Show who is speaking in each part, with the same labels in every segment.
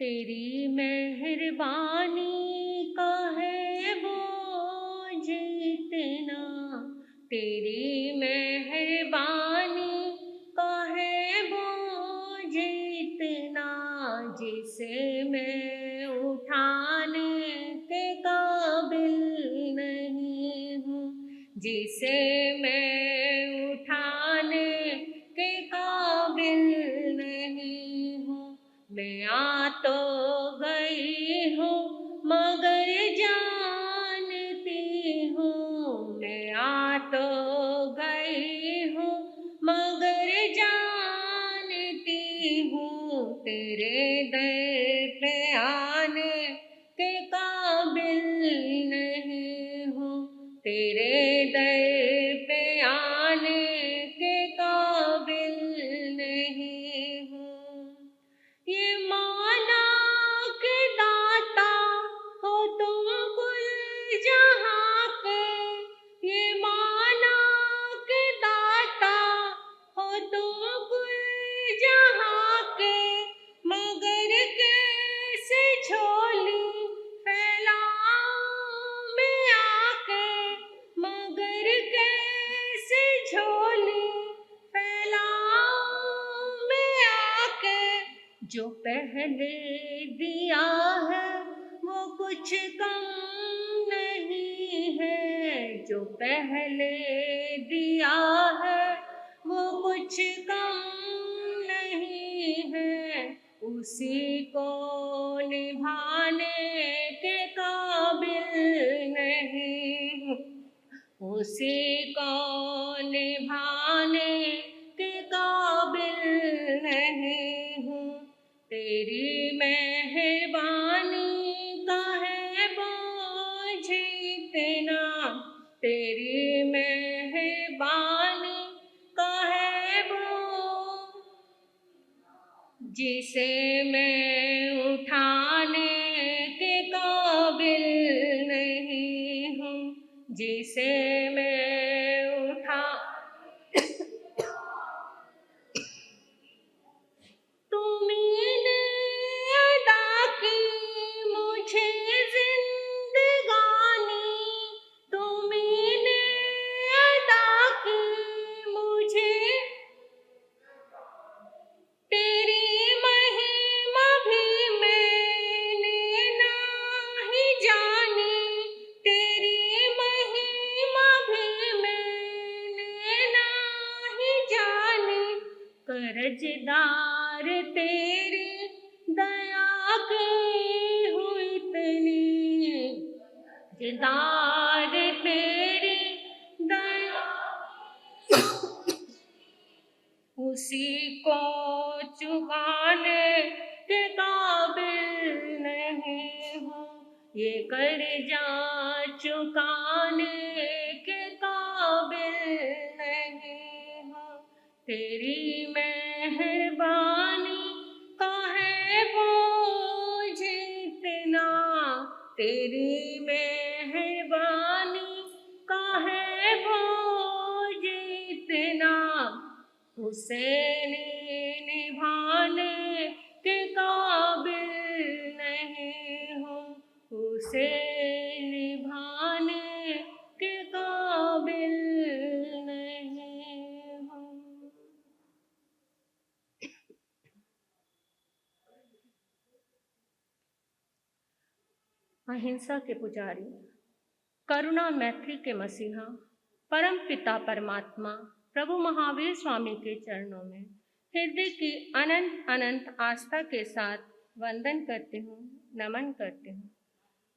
Speaker 1: तेरी मेहरबानी का है बोझ इतना, तेरी मेहरबानी का है बोझ इतना, जिसे मैं उठाने के काबिल नहीं हूँ, जिसे मैं उठाने के काबिल नहीं हूँ। मैं आ तो गई हूँ मगर जानती हूँ, मैं आ तो गई हूँ मगर जानती हूँ, तेरे दर पे आने के काबिल नहीं हूँ, तेरे दर पे आने के काबिल नहीं हूँ। ये माना के दाता हो तुम कुल जहाँ के, ये माना के दाता हो तुम कुल जहाँ के, मगर कैसे झोली फैलाऊं मैं आके, मगर कैसे झोली फैलाऊं मैं आके। जो पहले दिया है वो कुछ कम नहीं है, जो पहले दिया है वो कुछ कम नहीं है, उसी को निभाने के काबिल नहीं हूँ, उसी को निभाने के काबिल नहीं हूँ। तेरी मेहरबानी का है बोझ इतना, तेरी मेहरबानी का है बोझ, जिसे मैं उठाने के काबिल नहीं हूँ, जिसे मैं उठा। तुमने अदा की मुझे जिंदगानी, तुमने अदा की मुझे, तेरी महिमा भी मैंने नहीं जानी, तेरी महिमा भी मैंने नहीं जानी, कर्जदार तेरी दया की हूँ इतनी, कर्जदार तेरी दया, उसी को चुकाने के काबिल नहीं हूँ, ये कर्जा चुकाने के काबिल नहीं हूँ। तेरी मेहरबानी का है बोझ इतना, तेरी मेहरबानी का है बोझ इतना, उसे निभाने के काबिल नहीं हूँ, उसे निभाने के काबिल नहीं हूँ। अहिंसा के पुजारी, करुणा मैत्री के मसीहा, परम पिता परमात्मा प्रभु महावीर स्वामी के चरणों में हृदय की अनंत अनंत आस्था के साथ वंदन करती हूँ, नमन करती हूँ।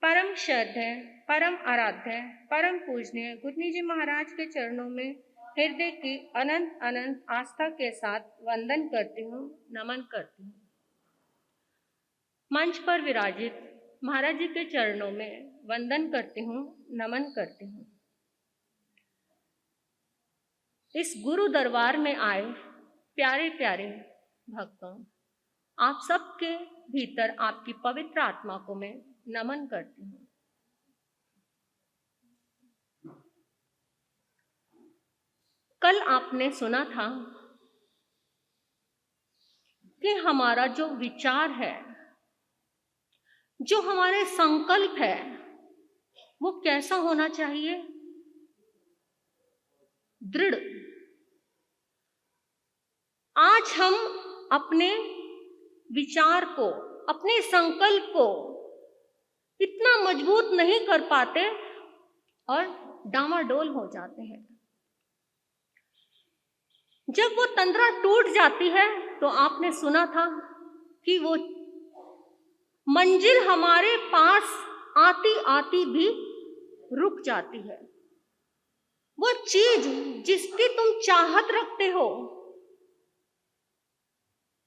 Speaker 1: परम श्रद्धेय, परम आराध्य, परम पूजनीय गुरनी जी महाराज के चरणों में हृदय की अनंत अनंत आस्था के साथ वंदन करती हूँ, नमन करती हूँ। मंच पर विराजित महाराज जी के चरणों में वंदन करती हूँ, नमन करती हूँ। इस गुरु दरबार में आए प्यारे प्यारे भक्तों, आप सबके भीतर आपकी पवित्र आत्मा को मैं नमन करती हूँ। कल आपने सुना था कि हमारा जो विचार है जो हमारे संकल्प है वो कैसा होना चाहिए? दृढ़। आज हम अपने विचार को, अपने संकल्प को इतना मजबूत नहीं कर पाते और डामाडोल हो जाते हैं। जब वो तंद्रा टूट जाती है तो आपने सुना था कि वो मंजिल हमारे पास आती आती भी रुक जाती है। वो चीज जिसकी तुम चाहत रखते हो,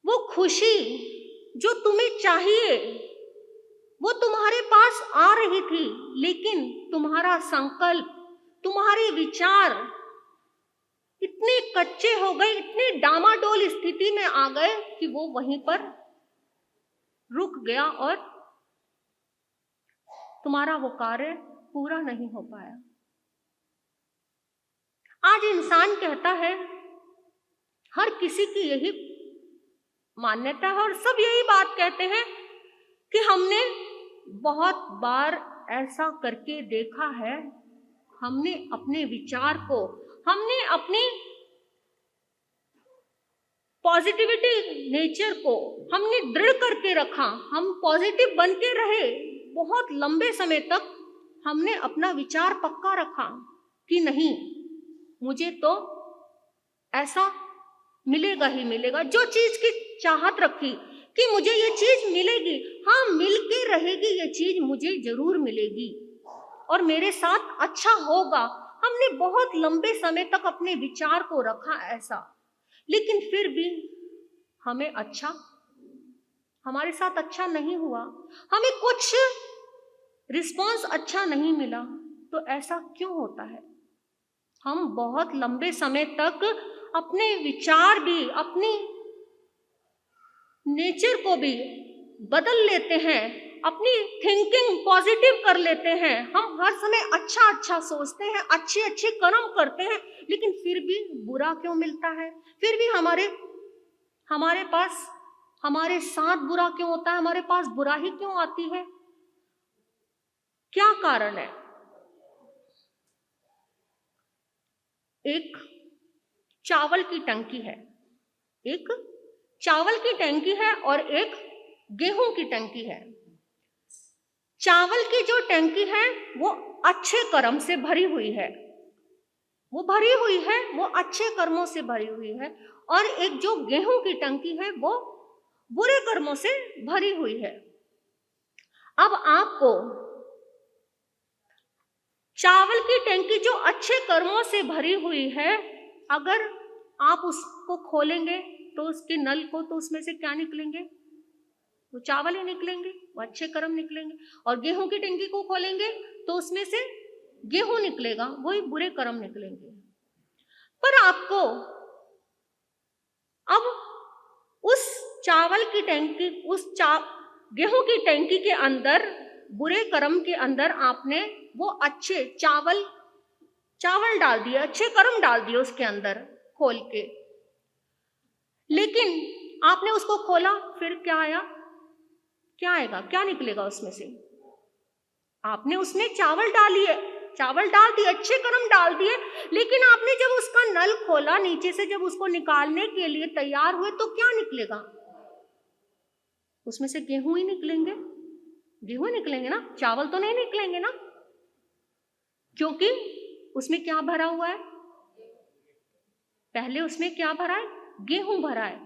Speaker 1: वो खुशी जो तुम्हें चाहिए, वो तुम्हारे पास आ रही थी, लेकिन तुम्हारा संकल्प, तुम्हारे विचार इतने कच्चे हो गए, इतने डामाडोल स्थिति में आ गए कि वो वहीं पर रुक गया और तुम्हारा वो कार्य पूरा नहीं हो पाया। आज इंसान कहता है, हर किसी की यही मान्यता है और सब यही बात कहते हैं कि हमने बहुत बार ऐसा करके देखा है, हमने अपने विचार को, हमने अपनी पॉजिटिविटी नेचर को हमने दृढ़ करके रखा, हम पॉजिटिव बन के रहे। बहुत लंबे समय तक हमने अपना विचार पक्का रखा कि नहीं, मुझे तो ऐसा मिलेगा ही मिलेगा। जो चीज की चाहत रखी कि मुझे ये चीज मिलेगी, हाँ मिल के रहेगी, ये चीज मुझे जरूर मिलेगी और मेरे साथ अच्छा होगा। हमने बहुत लंबे समय तक अपने विचार को रखा ऐसा, लेकिन फिर भी हमारे साथ अच्छा नहीं हुआ, हमें कुछ रिस्पॉन्स अच्छा नहीं मिला। तो ऐसा क्यों होता है? हम बहुत लंबे समय तक अपने विचार भी, अपनी नेचर को भी बदल लेते हैं, अपनी थिंकिंग पॉजिटिव कर लेते हैं, हम हर समय अच्छा अच्छा सोचते हैं, अच्छे अच्छे कर्म करते हैं, लेकिन फिर भी बुरा क्यों मिलता है? फिर भी हमारे पास, हमारे साथ बुरा क्यों होता है? हमारे पास बुरा ही क्यों आती है? क्या कारण है? एक चावल की टंकी है, एक चावल की टंकी है और एक गेहूं की टंकी है। चावल की जो टंकी है वो अच्छे कर्म से भरी हुई है, वो अच्छे कर्मों से भरी हुई है, और एक जो गेहूं की टंकी है वो बुरे कर्मों से भरी हुई है। अब आपको चावल की टंकी जो अच्छे कर्मों से भरी हुई है, अगर आप उसको खोलेंगे तो उसके नल को, तो उसमें से क्या निकलेंगे? वो चावल ही निकलेंगे, वो अच्छे कर्म निकलेंगे। और गेहूं की टंकी को खोलेंगे तो उसमें से गेहूं निकलेगा, वही बुरे कर्म निकलेंगे। पर आपको अब उस चावल की टंकी, गेहूं की टंकी के अंदर, बुरे कर्म के अंदर आपने वो अच्छे चावल डाल दिए, अच्छे कर्म डाल दिए उसके अंदर खोल के, लेकिन आपने उसको खोला, फिर क्या आया? क्या आएगा? क्या निकलेगा उसमें से? आपने उसमें चावल डाल दिए, अच्छे कर्म डाल दिए, लेकिन आपने जब उसका नल खोला नीचे से, जब उसको निकालने के लिए तैयार हुए, तो क्या निकलेगा? उसमें से गेहूं ही निकलेंगे, गेहूं निकलेंगे ना, चावल तो नहीं निकलेंगे ना, क्योंकि उसमें क्या भरा हुआ है? पहले उसमें क्या भरा है? गेहूं भरा है।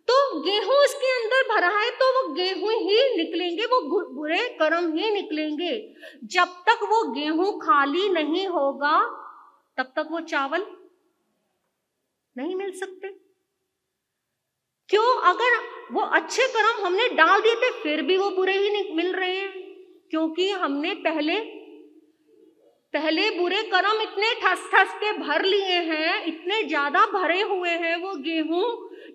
Speaker 1: तो गेहूं उसके अंदर भरा है तो वो गेहूं ही निकलेंगे, वो बुरे कर्म ही निकलेंगे। जब तक वो गेहूं खाली नहीं होगा तब तक वो चावल नहीं मिल सकते। क्यों? अगर वो अच्छे कर्म हमने डाल दिए थे फिर भी वो बुरे ही मिल रहे हैं, क्योंकि हमने पहले बुरे कर्म इतने ठस के भर लिए हैं, इतने ज्यादा भरे हुए हैं वो गेहूं।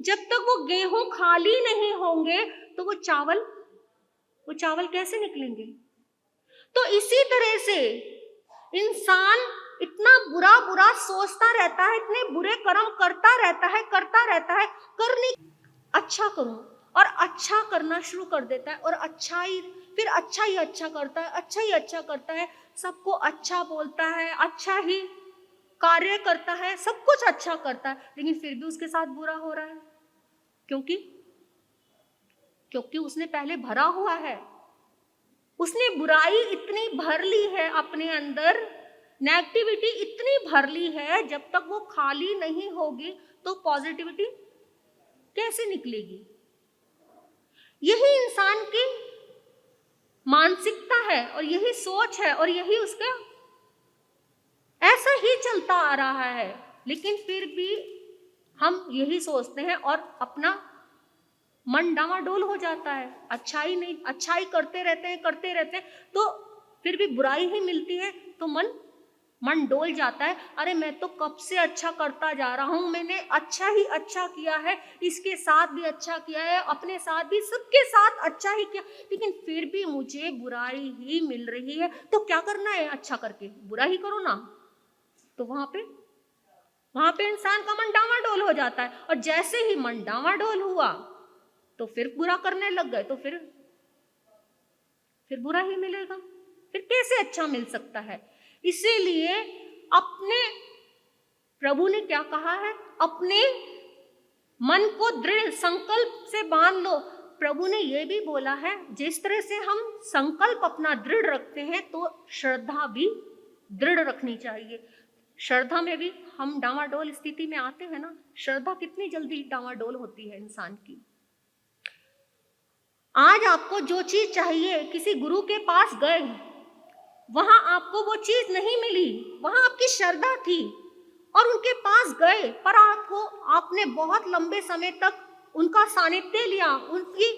Speaker 1: जब तक वो गेहूं खाली नहीं होंगे तो वो चावल कैसे निकलेंगे? तो इसी तरह से इंसान इतना बुरा सोचता रहता है, इतने बुरे कर्म करता रहता है, अच्छा करूं, और अच्छा करना शुरू कर देता है, और अच्छाई फिर अच्छा ही अच्छा करता है, अच्छा ही अच्छा करता है, सबको अच्छा बोलता है, अच्छा ही कार्य करता है, सब कुछ अच्छा करता है, लेकिन फिर भी उसके साथ बुरा हो रहा है। क्योंकि उसने पहले भरा हुआ है, उसने बुराई इतनी भर ली है अपने अंदर, नेगेटिविटी इतनी भर ली है, जब तक वो खाली नहीं होगी तो पॉजिटिविटी कैसे निकलेगी? यही इंसान की मानसिकता है और यही सोच है और यही उसका ऐसा ही चलता आ रहा है। लेकिन फिर भी हम यही सोचते हैं और अपना मन डामाडोल हो जाता है, अच्छाई करते रहते हैं, तो फिर भी बुराई ही मिलती है तो मन डोल जाता है। अरे मैं तो कब से अच्छा करता जा रहा हूँ, मैंने अच्छा ही अच्छा किया है, इसके साथ भी अच्छा किया है, अपने साथ भी, सबके साथ अच्छा ही किया, लेकिन फिर भी मुझे बुराई ही मिल रही है। तो क्या करना है? अच्छा करके बुरा ही करो ना। तो वहां पे इंसान का मन डामाडोल हो जाता है, और जैसे ही मन डामाडोल हुआ तो फिर बुरा करने लग गए, तो फिर बुरा ही मिलेगा, फिर कैसे अच्छा मिल सकता है? इसीलिए अपने प्रभु ने क्या कहा है? अपने मन को दृढ़ संकल्प से बांध लो। प्रभु ने यह भी बोला है, जिस तरह से हम संकल्प अपना दृढ़ रखते हैं तो श्रद्धा भी दृढ़ रखनी चाहिए। श्रद्धा में भी हम डामाडोल स्थिति में आते हैं ना, श्रद्धा कितनी जल्दी डामाडोल होती है इंसान की। आज आपको जो चीज चाहिए, किसी गुरु के पास गए, वहां आपको वो चीज नहीं मिली, वहां आपकी श्रद्धा थी और उनके पास गए, पर आपने बहुत लंबे समय तक उनका सानिध्य लिया, उनकी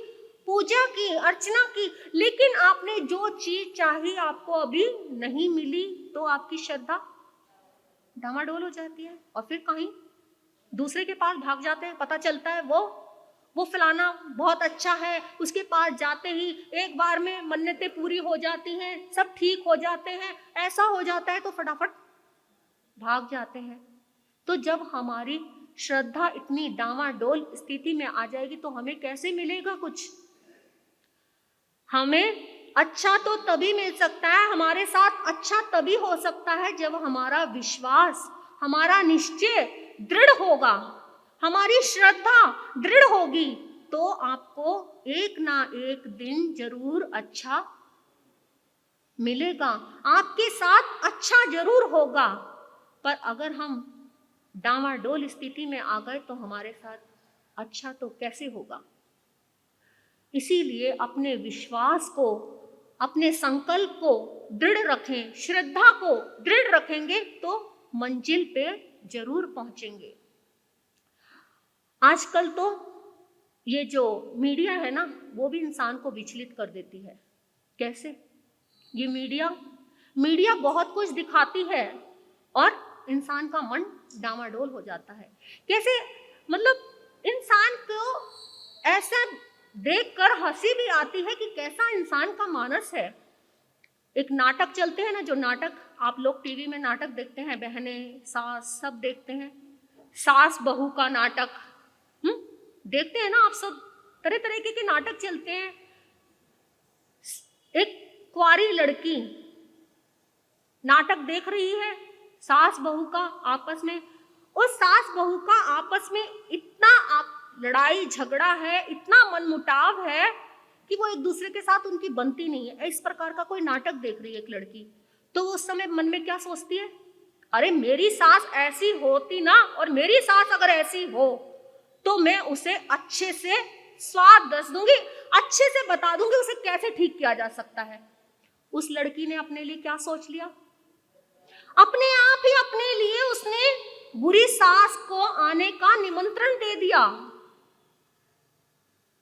Speaker 1: पूजा की, अर्चना की, लेकिन आपने जो चीज चाही आपको अभी नहीं मिली, तो आपकी श्रद्धा डामाडोल हो जाती है और फिर कहीं दूसरे के पास भाग जाते हैं। पता चलता है वो फलाना बहुत अच्छा है, उसके पास जाते ही एक बार में मन्नतें पूरी हो जाती हैं, सब ठीक हो जाते हैं, ऐसा हो जाता है, तो फटाफट भाग जाते हैं। तो जब हमारी श्रद्धा इतनी डामाडोल स्थिति में आ जाएगी तो हमें कैसे मिलेगा कुछ? हमें अच्छा तो तभी मिल सकता है, हमारे साथ अच्छा तभी हो सकता है जब हमारा विश्वास, हमारा निश्चय दृढ़ होगा, हमारी श्रद्धा दृढ़ होगी, तो आपको एक ना एक दिन जरूर अच्छा मिलेगा, आपके साथ अच्छा जरूर होगा। पर अगर हम डामाडोल स्थिति में आ गए तो हमारे साथ अच्छा तो कैसे होगा? इसीलिए अपने विश्वास को, अपने संकल्प को दृढ़ रखें, श्रद्धा को दृढ़ रखेंगे तो मंजिल पे जरूर पहुंचेंगे। आजकल तो ये जो मीडिया है ना, वो भी इंसान को विचलित कर देती है। कैसे? ये मीडिया बहुत कुछ दिखाती है और इंसान का मन डामाडोल हो जाता है। कैसे? मतलब इंसान को ऐसा देखकर हंसी भी आती है कि कैसा इंसान का मानस है। एक नाटक चलते हैं ना, जो नाटक आप लोग टीवी में नाटक देखते हैं, बहनें, सास सब देखते हैं, सास बहू का नाटक देखते हैं ना आप सब, तरह तरह के नाटक चलते हैं। एक कुंवारी लड़की नाटक देख रही है, सास बहू का आपस में, उस सास बहू का आपस में इतना लड़ाई झगड़ा है, इतना मनमुटाव है कि वो एक दूसरे के साथ उनकी बनती नहीं है। इस प्रकार का कोई नाटक देख रही है एक लड़की, तो उस समय मन में क्या सोचती है? अरे मेरी सास ऐसी होती ना, और मेरी सास अगर ऐसी हो तो मैं उसे अच्छे से स्वाद दस दूंगी, अच्छे से बता दूंगी उसे कैसे ठीक किया जा सकता है। उस लड़की ने अपने लिए क्या सोच लिया? अपने आप ही अपने लिए उसने बुरी सास को आने का निमंत्रण दे दिया।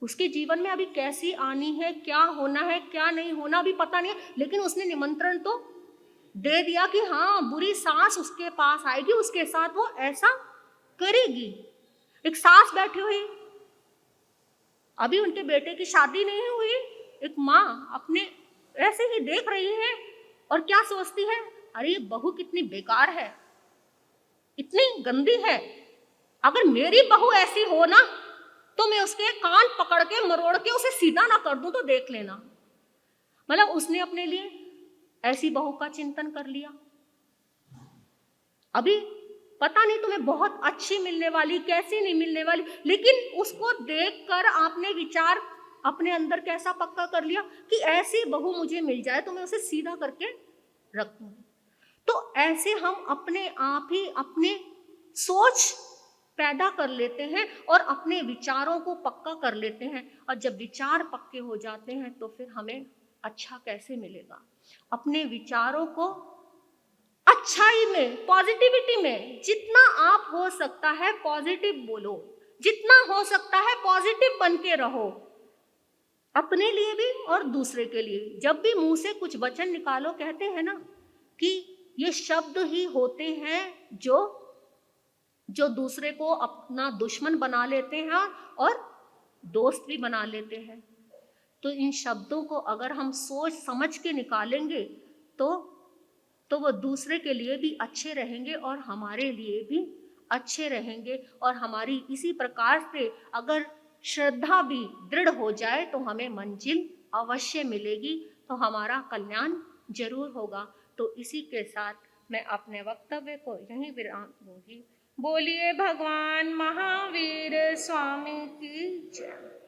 Speaker 1: उसके जीवन में अभी कैसी आनी है, क्या होना है, क्या नहीं होना भी पता नहीं है, लेकिन उसने निमंत्रण तो दे दिया कि हाँ, बुरी सास उसके पास आएगी, उसके साथ वो ऐसा करेगी। एक सास बैठी हुई, अभी उनके बेटे की शादी नहीं हुई, एक माँ अपने ऐसे ही देख रही है और क्या सोचती है? अरे ये बहू कितनी बेकार है, इतनी गंदी है, अगर मेरी बहू ऐसी हो ना तो मैं उसके कान पकड़ के मरोड़ के उसे सीधा ना कर दूं तो देख लेना। मतलब उसने अपने लिए ऐसी बहू का चिंतन कर लिया। अभी पता नहीं तुम्हें बहुत अच्छी मिलने वाली, कैसी नहीं मिलने वाली, लेकिन उसको देखकर आपने विचार अपने अंदर कैसा पक्का कर लिया कि ऐसी बहू मुझे मिल जाए तो मैं उसे सीधा करके रखूंगी। तो ऐसे हम अपने आप ही अपने सोच पैदा कर लेते हैं और अपने विचारों को पक्का कर लेते हैं। और जब विचार पक्के हो जाते हैं तो फिर हमें अच्छा कैसे मिलेगा। अपने विचारों को अच्छाई में, पॉजिटिविटी में जितना आप हो सकता है पॉजिटिव बोलो, जितना हो सकता है पॉजिटिव बन के रहो, अपने लिए भी और दूसरे के लिए। जब भी मुंह से कुछ वचन निकालो, कहते हैं ना कि ये शब्द ही होते हैं जो दूसरे को अपना दुश्मन बना लेते हैं और दोस्त भी बना लेते हैं। तो इन शब्दों को अगर हम सोच समझ के निकालेंगे तो वो दूसरे के लिए भी अच्छे रहेंगे और हमारे लिए भी अच्छे रहेंगे। और हमारी इसी प्रकार से अगर श्रद्धा भी दृढ़ हो जाए तो हमें मंजिल अवश्य मिलेगी, तो हमारा कल्याण जरूर होगा। तो इसी के साथ मैं अपने वक्तव्य को यहीं विराम दूंगी। बोलिए भगवान महावीर स्वामी की जय।